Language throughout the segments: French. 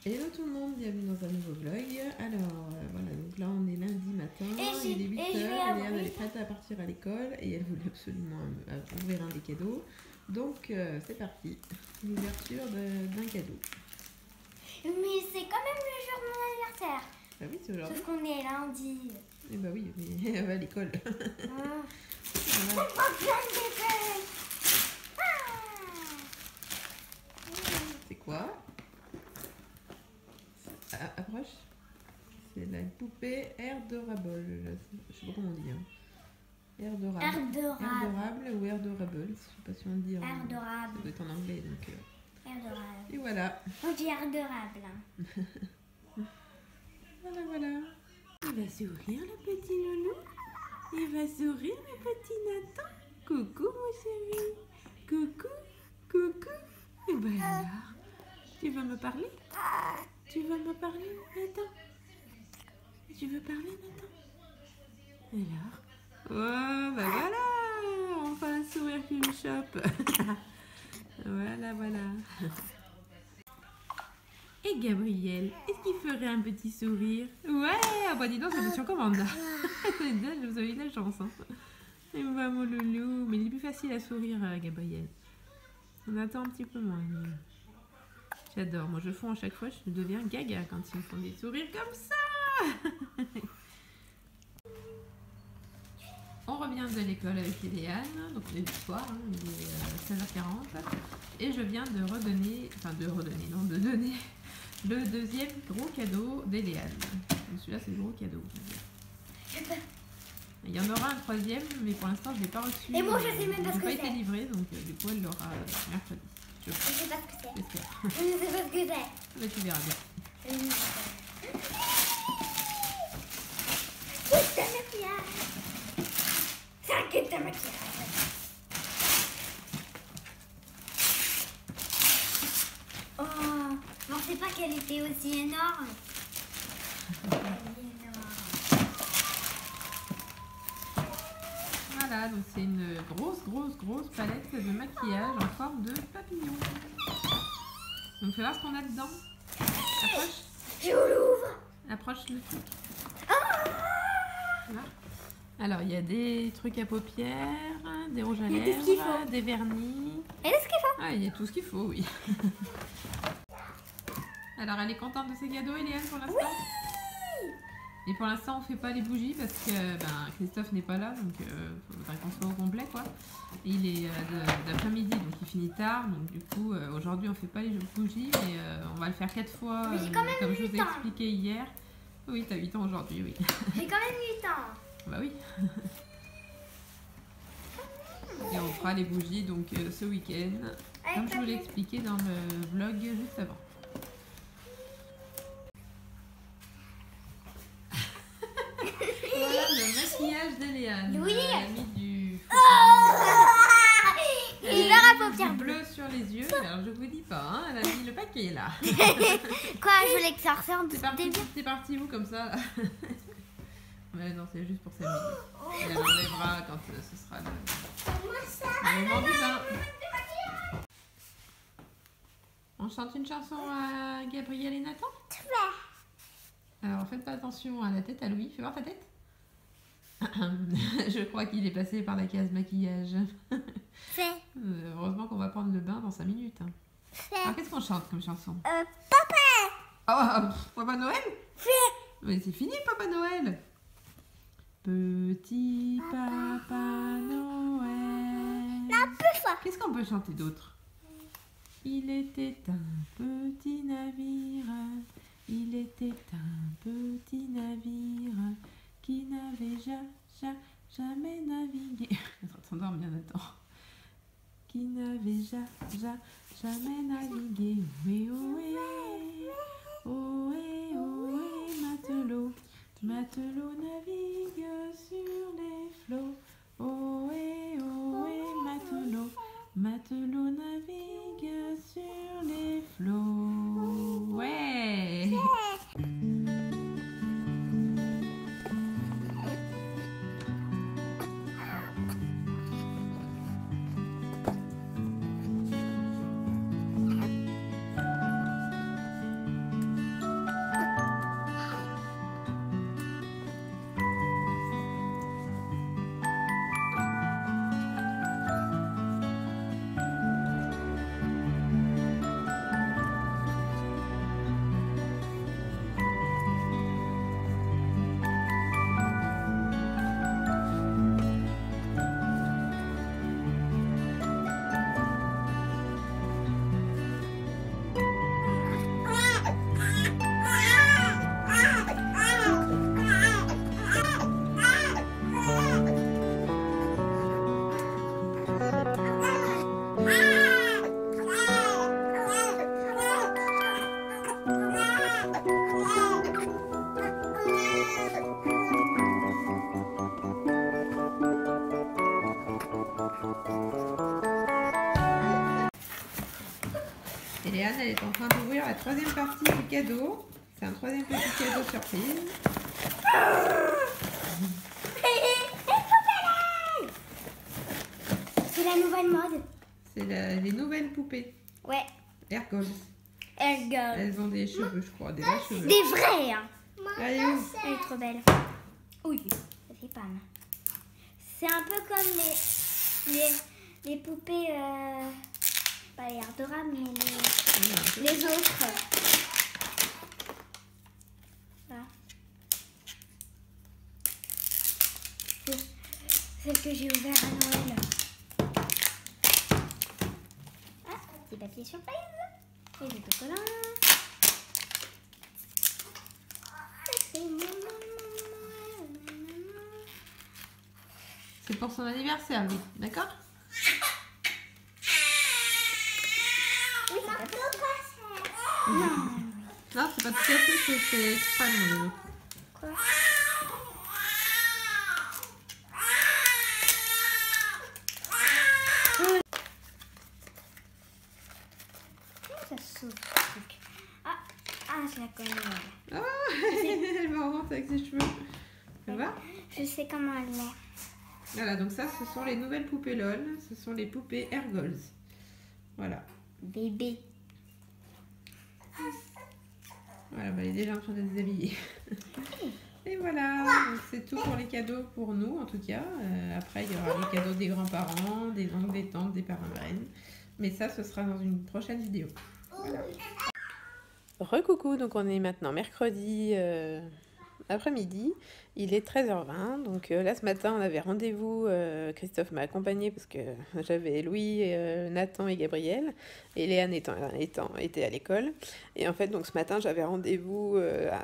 Hello tout le monde, bienvenue dans un nouveau vlog. Alors voilà, donc là on est lundi matin, il est 8h, Léane elle est prête à partir à l'école et elle voulait absolument ouvrir un des cadeaux. Donc c'est parti, l'ouverture d'un cadeau. Mais c'est quand même le jour de mon anniversaire. Bah oui, c'est aujourd'hui. Sauf qu'on est lundi. Eh bah oui, mais elle va à l'école. Ah. Voilà. C'est quoi? Approche. C'est la poupée Air-Dorable. Je sais pas comment on dit. Hein. Air-Dorable. Air-Dorable ou Air-Dorable. Je sais pas si on dit en... Air-Dorable. Ça doit être en anglais. Donc, Air-Dorable. Et voilà. On dit Air-Dorable. Voilà, voilà. Il va sourire le petit nounou. Il va sourire le petit Nathan. Coucou mon chéri. Coucou. Coucou. Et ben alors, tu veux me parler? Tu veux me parler, Nathan? Tu veux parler, Nathan? Alors? Oh, ben voilà! Enfin un sourire qui me chope. Voilà, voilà. Et Gabriel, est-ce qu'il ferait un petit sourire? Ouais! Ah bah dis donc, c'est sur commande là. Vous avez eu de la chance. Hein. Et bah mon loulou. Mais il est plus facile à sourire, Gabriel. On attend un petit peu moins. Mais... J'adore. Moi je fonds à chaque fois, je deviens gaga quand ils me font des sourires comme ça. On revient de l'école avec Léane. Donc on est du soir, hein, il est 16h40. Et je viens de redonner, enfin de donner le deuxième gros cadeau d'Éléane. Celui-là, c'est le gros cadeau. Il y en aura un troisième, mais pour l'instant, je ne l'ai pas reçu. Et moi, je sais même pas ce que c'est. Il n'a pas été livré, donc du coup, elle l'aura mercredi. Je sais pas ce que c'est. J'espère. Je sais pas ce que c'est. Mais tu verras bien. C'est un maquillage. C'est un kit de maquillage. Oh, je pensais pas qu'elle était aussi énorme. Elle est énorme. Voilà, donc c'est une grosse palette de maquillage en forme de papillon. Donc fais voir ce qu'on a dedans. Approche. Je l'ouvre. Approche le truc. Voilà. Alors il y a des trucs à paupières, des rouges à lèvres, des vernis. Et ce qu'il faut. Ah, il y a tout ce qu'il faut, oui. Alors elle est contente de ses cadeaux, Léane, pour l'instant? Oui. Et pour l'instant, on fait pas les bougies parce que Christophe n'est pas là, donc il faudrait qu'on soit au complet, quoi. Et il est d'après-midi, donc il finit tard, donc du coup, aujourd'hui, on fait pas les bougies, mais on va le faire 4 fois, comme je vous ai expliqué hier. Oui, tu as 8 ans aujourd'hui, oui. J'ai quand même 8 ans. Bah oui. Et on fera les bougies donc ce week-end, comme je vous l'ai expliqué dans le vlog juste avant. Voilà le maquillage d'Éléane. Oui. Elle a mis du Il a la paupière bleu sur les yeux. Alors je vous dis pas, hein, elle a mis le paquet là. Quoi, je voulais que ça ressorte. C'est parti où comme ça là? Mais non, c'est juste pour s'amuser. Elle enlèvera quand ce sera le moment du bain. On chante une chanson à Gabriel et Nathan? Alors faites pas attention à la tête à Louis. Fais voir ta tête. Je crois qu'il est passé par la case maquillage. Heureusement qu'on va prendre le bain dans 5 minutes. Alors qu'est-ce qu'on chante comme chanson? Papa. Oh, Papa Noël? Mais c'est fini Papa Noël. Petit Papa Noël. Qu'est-ce qu'on peut chanter d'autre? Il était un petit navire. Il était un petit navire qui n'avait jamais navigué. Attends, dormir, Nathan. Qui n'avait jamais navigué. Ohé, ohé, ohé, ohé, matelot. Matelot navigue sur les flots. Ohé, ohé, matelot. Matelot navigue sur les flots. Ouais. la troisième partie du cadeau. C'est un troisième petit cadeau surprise. C'est la nouvelle mode. C'est les nouvelles poupées. Ouais. Ergols. Ergols. Elles ont des cheveux, je crois, des vrais cheveux. Des vrais, hein. Allez, où? Elle est trop belle. Oui, ça fait pas mal. C'est un peu comme les poupées, pas les Ardora, mais les autres. Voilà. C'est celle que j'ai ouvert à Noël. Ah, petit papier surprise. Et des autocollants. C'est pour son anniversaire, lui, d'accord? Oui, c'est pas tout. Non, c'est pas tout à fait, c'est exprès, mon bébé. Quoi? Ça s'ouvre, ce truc. Ah, je la connais. Oh, elle va en rentrer avec ses cheveux. Tu vois? Je sais comment elle est. Voilà, donc ça, ce sont les nouvelles poupées LOL. Ce sont les poupées Ergols. Voilà. Bébé. Voilà, bah, elle est déjà en train de se déshabiller. Et voilà, donc c'est tout pour les cadeaux pour nous, en tout cas. Après, il y aura les cadeaux des grands-parents, des oncles, des tantes, des parents-marraines. Mais ça, ce sera dans une prochaine vidéo. Voilà. Recoucou, donc on est maintenant mercredi après-midi, il est 13h20, donc là ce matin on avait rendez-vous, Christophe m'a accompagnée parce que j'avais Louis, Nathan et Gabriel, et Léane était à l'école, et en fait donc ce matin j'avais rendez-vous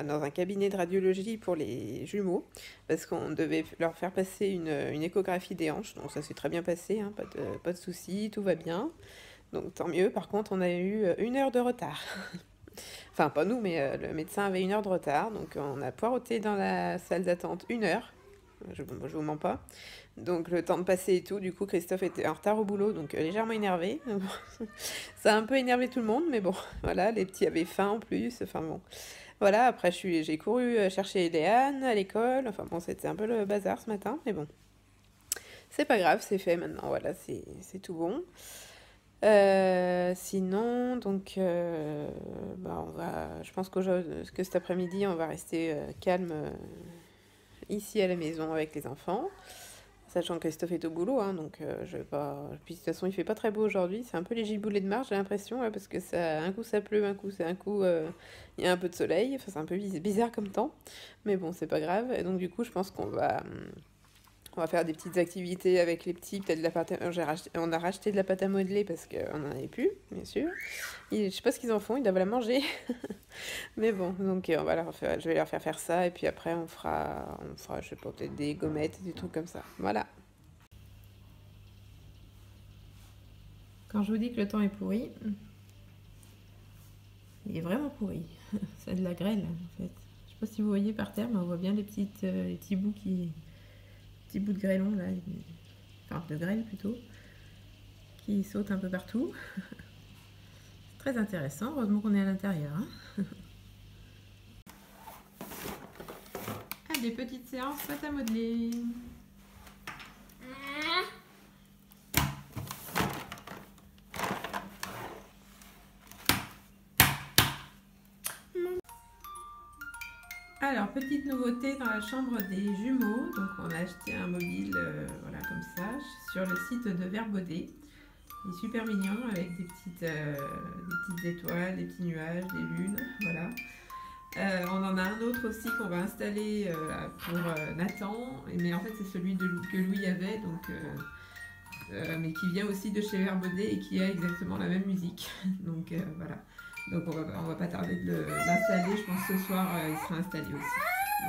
dans un cabinet de radiologie pour les jumeaux, parce qu'on devait leur faire passer une échographie des hanches, donc ça s'est très bien passé, hein, pas de soucis, tout va bien, donc tant mieux. Par contre on a eu 1 heure de retard. Enfin, pas nous, mais le médecin avait 1 heure de retard. Donc, on a poireauté dans la salle d'attente 1 heure. Je vous mens pas. Donc, le temps de passer et tout. Du coup, Christophe était en retard au boulot, donc légèrement énervé. Ça a un peu énervé tout le monde, mais bon, voilà. Les petits avaient faim en plus. Enfin, bon. Voilà, après, j'ai couru chercher Léane à l'école. Enfin, bon, c'était un peu le bazar ce matin, mais bon. C'est pas grave, c'est fait maintenant. Voilà, c'est tout bon. Sinon, donc, je pense que cet après-midi, on va rester calme ici à la maison avec les enfants, sachant que Christophe est au boulot, hein, donc je vais pas. Puis de toute façon, il fait pas très beau aujourd'hui, c'est un peu les giboulées de mars, j'ai l'impression, ouais, parce que un coup ça pleut, un coup il y a un peu de soleil, enfin c'est un peu bizarre comme temps, mais bon, c'est pas grave. Et donc du coup, je pense qu'on va faire des petites activités avec les petits, peut-être de la pâte on a racheté de la pâte à modeler parce qu'on n'en avait plus, bien sûr. Je sais pas ce qu'ils en font, ils doivent la manger. Mais bon, donc je vais leur faire ça, et puis après on fera je sais pas, peut-être des gommettes, des trucs comme ça. Voilà. Quand je vous dis que le temps est pourri, il est vraiment pourri. C'est de la grêle, en fait. Je sais pas si vous voyez par terre, mais on voit bien les petits bouts petits bouts de grêlon là, enfin de grêle plutôt, qui sautent un peu partout. C'est très intéressant, heureusement qu'on est à l'intérieur. Hein. Allez, petite séance pâte à modeler. Alors, petite nouveauté dans la chambre des jumeaux. Donc, on a acheté un mobile, voilà, comme ça, sur le site de Verbaudet. Il est super mignon avec des petites étoiles, des petits nuages, des lunes, voilà. On en a un autre aussi qu'on va installer pour Nathan, mais en fait c'est celui que Louis avait, donc, mais qui vient aussi de chez Verbaudet et qui a exactement la même musique. Donc voilà. Donc on va pas tarder de l'installer, je pense que ce soir il sera installé aussi.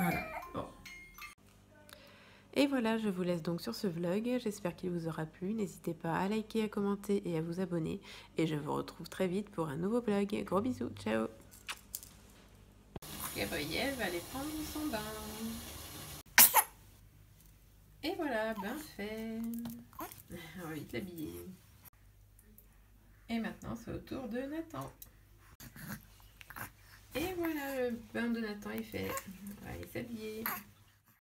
Voilà. Bon. Et voilà, je vous laisse donc sur ce vlog, j'espère qu'il vous aura plu, n'hésitez pas à liker, à commenter et à vous abonner, et je vous retrouve très vite pour un nouveau vlog. Gros bisous, ciao. Gabriel va aller prendre son bain. Et voilà, bain fait. On va vite l'habiller. Et maintenant c'est au tour de Nathan. le bain de Nathan est fait. On va aller s'habiller.